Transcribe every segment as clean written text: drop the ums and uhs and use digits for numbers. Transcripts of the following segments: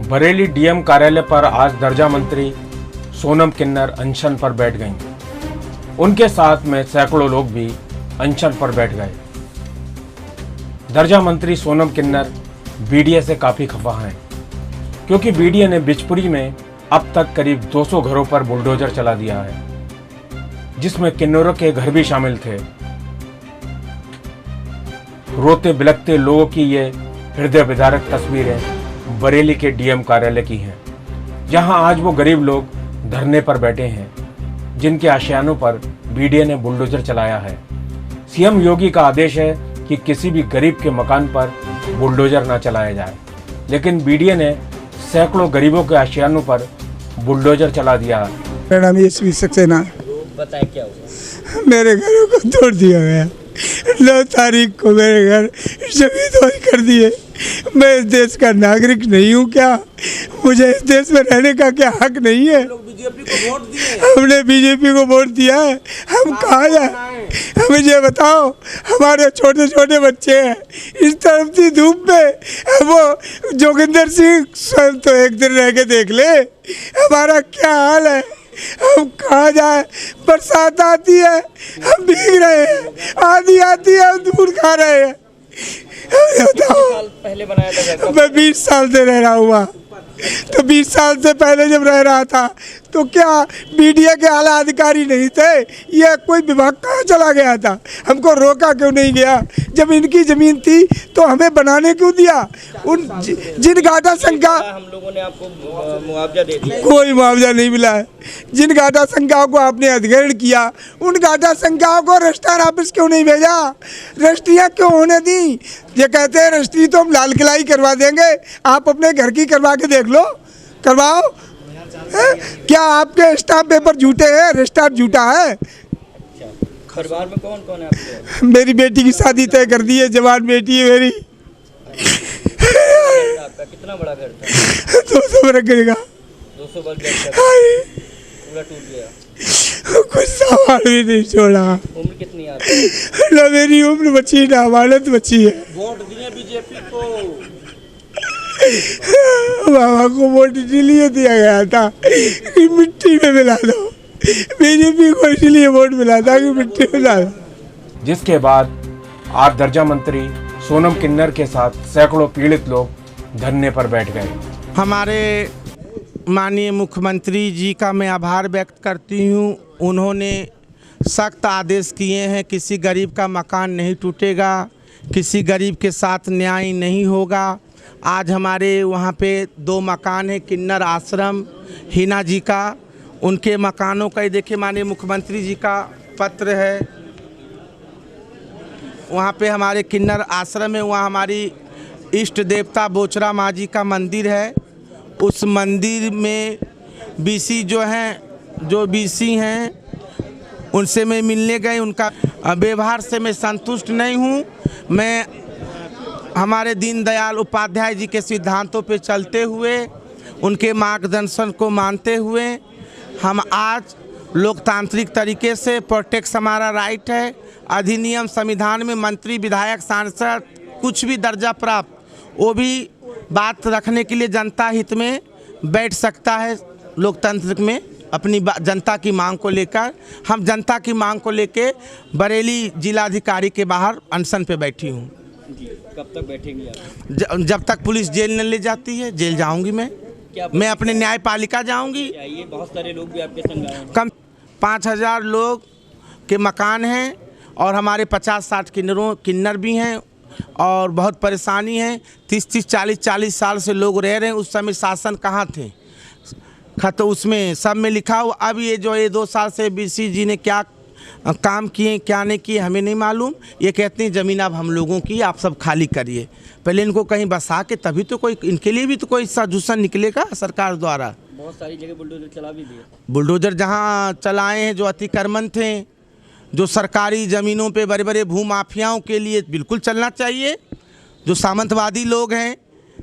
Bareilly DM कार्यालय पर आज दर्जा मंत्री सोनम किन्नर अनशन पर बैठ गईं। उनके साथ में सैकड़ों लोग भी अनशन पर बैठ गए। दर्जा मंत्री सोनम किन्नर बीडीए से काफ़ी खफा हैं, क्योंकि बीडीए ने बिचपुरी में अब तक करीब 200 घरों पर बुलडोजर चला दिया है, जिसमें किन्नरों के घर भी शामिल थे। रोते बिलखते लोगों की ये हृदय विदारक तस्वीरें बरेली के डीएम कार्यालय की हैं, जहां आज वो गरीब लोग धरने पर बैठे हैं, जिनके आशियानों पर बीडीए ने बुलडोजर चलाया है। सीएम योगी का आदेश है कि किसी भी गरीब के मकान पर बुलडोजर न चलाया जाए, लेकिन बीडीए ने सैकड़ों गरीबों के आशियानों पर बुलडोजर चला दिया। मेरा नाम यशवी सक्सेना। बताए क्या हुआ? मेरे घरों को तोड़ दिया गया। 9 तारीख को मेरे घर जमींदोज कर दिए। मैं इस देश का नागरिक नहीं हूँ क्या? मुझे इस देश में रहने का क्या हक नहीं है? बीजेपी को वोट दिए। हमने बीजेपी को वोट दिया है, हम कहाँ जाए? मुझे बताओ, हमारे छोटे छोटे बच्चे हैं इस तरफ की धूप में। वो जोगिंदर सिंह स्वयं तो एक दिन रह के देख ले, हमारा क्या हाल है। हम कहाँ जाए? बरसात आती है, हम भीग रहे हैं, आंधी आती है, हम दूर खा रहे हैं। बताओ, पहले बनाया था। मैं 20 साल से रह रहा हुआ, तो 20 साल से पहले जब रह रहा था तो क्या बीडीए के आला अधिकारी नहीं थे? यह कोई विभाग कहाँ चला गया था? हमको रोका क्यों नहीं गया? जब इनकी ज़मीन थी तो हमें बनाने क्यों दिया? उन जिन घाटा संख्या हम लोगों ने आपको मुआवजा दे दिया। कोई मुआवजा नहीं मिला है। जिन घाटा संख्याओं को आपने अधिग्रहण किया, उन घाटा संख्याओं को रजिस्ट्रार ऑफिस क्यों नहीं भेजा? रजिस्ट्रियाँ क्यों होने दी? ये कहते हैं रजिस्ट्री तो हम लाल किला ही करवा देंगे, आप अपने घर की करवा के देख लो, करवाओ। क्या आपके स्टाम्प पेपर झूठे हैं? रजिस्ट्रार झूठा है? परिवार में कौन कौन है आपके? मेरी बेटी की शादी तय कर दी है, जवान बेटी है मेरी। आपका कितना बड़ा घर था? 200 वर्ग का। 200 वर्ग पूरा टूट गया। कुछ सामान भी नहीं छोड़ा। उम्र कितनी आपकी? ना मेरी उम्र बची, ना अमानत बची है। वोट दिए बीजेपी को। बाबा को वोट इसलिए दिया गया था कि मिट्टी में मिला दो। बीजेपी को इसलिए वोट मिला था कि मिट्टी में मिला दो। जिसके बाद आज दर्जा मंत्री सोनम किन्नर के साथ सैकड़ों पीड़ित लोग धरने पर बैठ गए। हमारे माननीय मुख्यमंत्री जी का मैं आभार व्यक्त करती हूँ। उन्होंने सख्त आदेश किए हैं, किसी गरीब का मकान नहीं टूटेगा, किसी गरीब के साथ न्याय नहीं होगा। आज हमारे वहाँ पे 2 मकान हैं, किन्नर आश्रम हिना जी का, उनके मकानों का देखिए माननीय मुख्यमंत्री जी का पत्र है। वहाँ पे हमारे किन्नर आश्रम है, वहाँ हमारी इष्ट देवता बोचरा माँ जी का मंदिर है। उस मंदिर में बीसी जो बीसी हैं उनसे मैं मिलने गए, उनका व्यवहार से मैं संतुष्ट नहीं हूँ। मैं हमारे दीनदयाल उपाध्याय जी के सिद्धांतों पे चलते हुए, उनके मार्गदर्शन को मानते हुए हम आज लोकतांत्रिक तरीके से प्रोटेक्ट हमारा राइट है। अधिनियम संविधान में मंत्री विधायक सांसद कुछ भी दर्जा प्राप्त, वो भी बात रखने के लिए जनता हित में बैठ सकता है। लोकतंत्र में अपनी जनता की मांग को लेकर, हम जनता की मांग को लेकर बरेली जिलाधिकारी के बाहर अनशन पे बैठी हूँ। कब तक बैठेंगी आप? जब तक पुलिस जेल न ले जाती है। जेल जाऊंगी मैं अपने न्यायपालिका जाऊंगी। ये बहुत सारे लोग भी आपके संग आए हैं। कम 5000 लोग के मकान हैं और हमारे 50-60 किन्नर भी हैं और बहुत परेशानी है। 30-30, 40-40 साल से लोग रह रहे हैं। उस समय शासन कहाँ थे? खत उसमें सब में लिखा हुआ। अब ये 2 साल से बीसी जी ने क्या काम किए क्या नहीं किए हमें नहीं मालूम। ये कहते हैं ज़मीन अब हम लोगों की, आप सब खाली करिए। पहले इनको कहीं बसा के तभी तो कोई इनके लिए भी तो कोई सॉल्यूशन निकलेगा सरकार द्वारा। बहुत सारी जगह बुलडोजर चला भी दिए। बुलडोजर जहाँ चलाए हैं, जो अतिक्रमण थे, जो सरकारी ज़मीनों पे बड़े बड़े भूमाफियाओं के लिए बिल्कुल चलना चाहिए। जो सामंतवादी लोग हैं,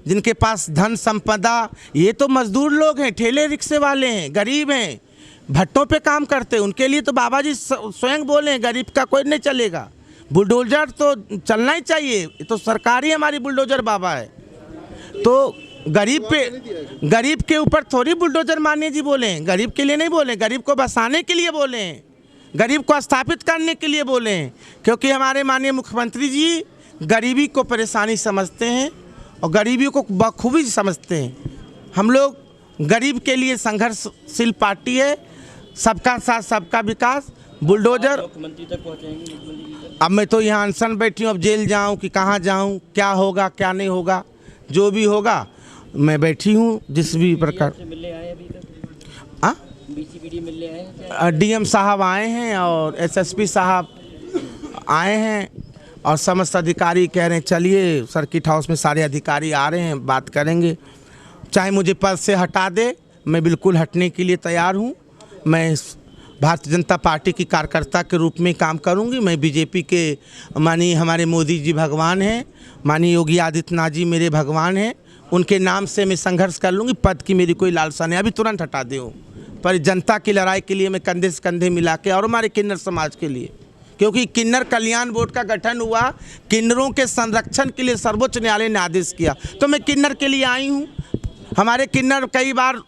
जिनके पास धन संपदा, ये तो मजदूर लोग हैं, ठेले रिक्शे वाले हैं, गरीब हैं, भट्टों पे काम करते हैं। उनके लिए तो बाबा जी स्वयं बोले गरीब का कोई नहीं चलेगा। बुलडोजर तो चलना ही चाहिए, ये तो सरकार ही हमारी बुलडोजर बाबा है। तो गरीब के ऊपर थोड़ी बुलडोजर माननीय जी बोले, गरीब के लिए नहीं बोले, गरीब को बसाने के लिए बोले, गरीब को स्थापित करने के लिए बोले। क्योंकि हमारे माननीय मुख्यमंत्री जी गरीबी को परेशानी समझते हैं और गरीबी को बखूबी समझते हैं। हम लोग गरीब के लिए संघर्षशील पार्टी है, सबका साथ सबका विकास। बुलडोजर मुख्यमंत्री तक पहुँचेंगे, मुख्यमंत्री जी तक? अब मैं तो यहाँ अनशन बैठी हूँ, अब जेल जाऊँ कि कहाँ जाऊँ, क्या होगा क्या नहीं होगा, जो भी होगा मैं बैठी हूँ जिस भी प्रकार। से मिलने आए अभी तक? हाँ, बीसीपीडी मिलने आए हैं क्या? डीएम साहब आए हैं और एसएसपी साहब आए हैं और समस्त अधिकारी कह रहे हैं चलिए सर्किट हाउस में सारे अधिकारी आ रहे हैं, बात करेंगे। चाहे मुझे पद से हटा दे, मैं बिल्कुल हटने के लिए तैयार हूँ। मैं भारतीय जनता पार्टी की कार्यकर्ता के रूप में काम करूंगी। मैं बीजेपी के माननीय हमारे मोदी जी भगवान हैं, माननीय योगी आदित्यनाथ जी मेरे भगवान हैं, उनके नाम से मैं संघर्ष कर लूँगी। पद की मेरी कोई लालसा नहीं, अभी तुरंत हटा दूँ, पर जनता की लड़ाई के लिए मैं कंधे से कंधे मिला के और हमारे किन्नर समाज के लिए, क्योंकि किन्नर कल्याण बोर्ड का गठन हुआ, किन्नरों के संरक्षण के लिए सर्वोच्च न्यायालय ने आदेश किया, तो मैं किन्नर के लिए आई हूँ। हमारे किन्नर कई बार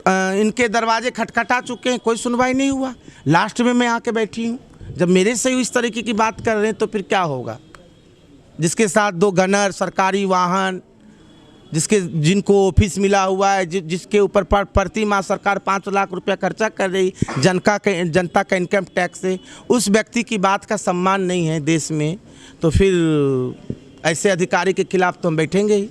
इनके दरवाजे खटखटा चुके हैं, कोई सुनवाई नहीं हुआ। लास्ट में मैं आके बैठी हूँ। जब मेरे से इस तरीके की बात कर रहे हैं तो फिर क्या होगा। जिसके साथ 2 गनर, सरकारी वाहन, जिनको ऑफिस मिला हुआ है, जिसके ऊपर प्रति माह सरकार 5 लाख रुपया खर्चा कर रही जनता का इनकम टैक्स से, उस व्यक्ति की बात का सम्मान नहीं है देश में, तो फिर ऐसे अधिकारी के खिलाफ तो हम बैठेंगे ही।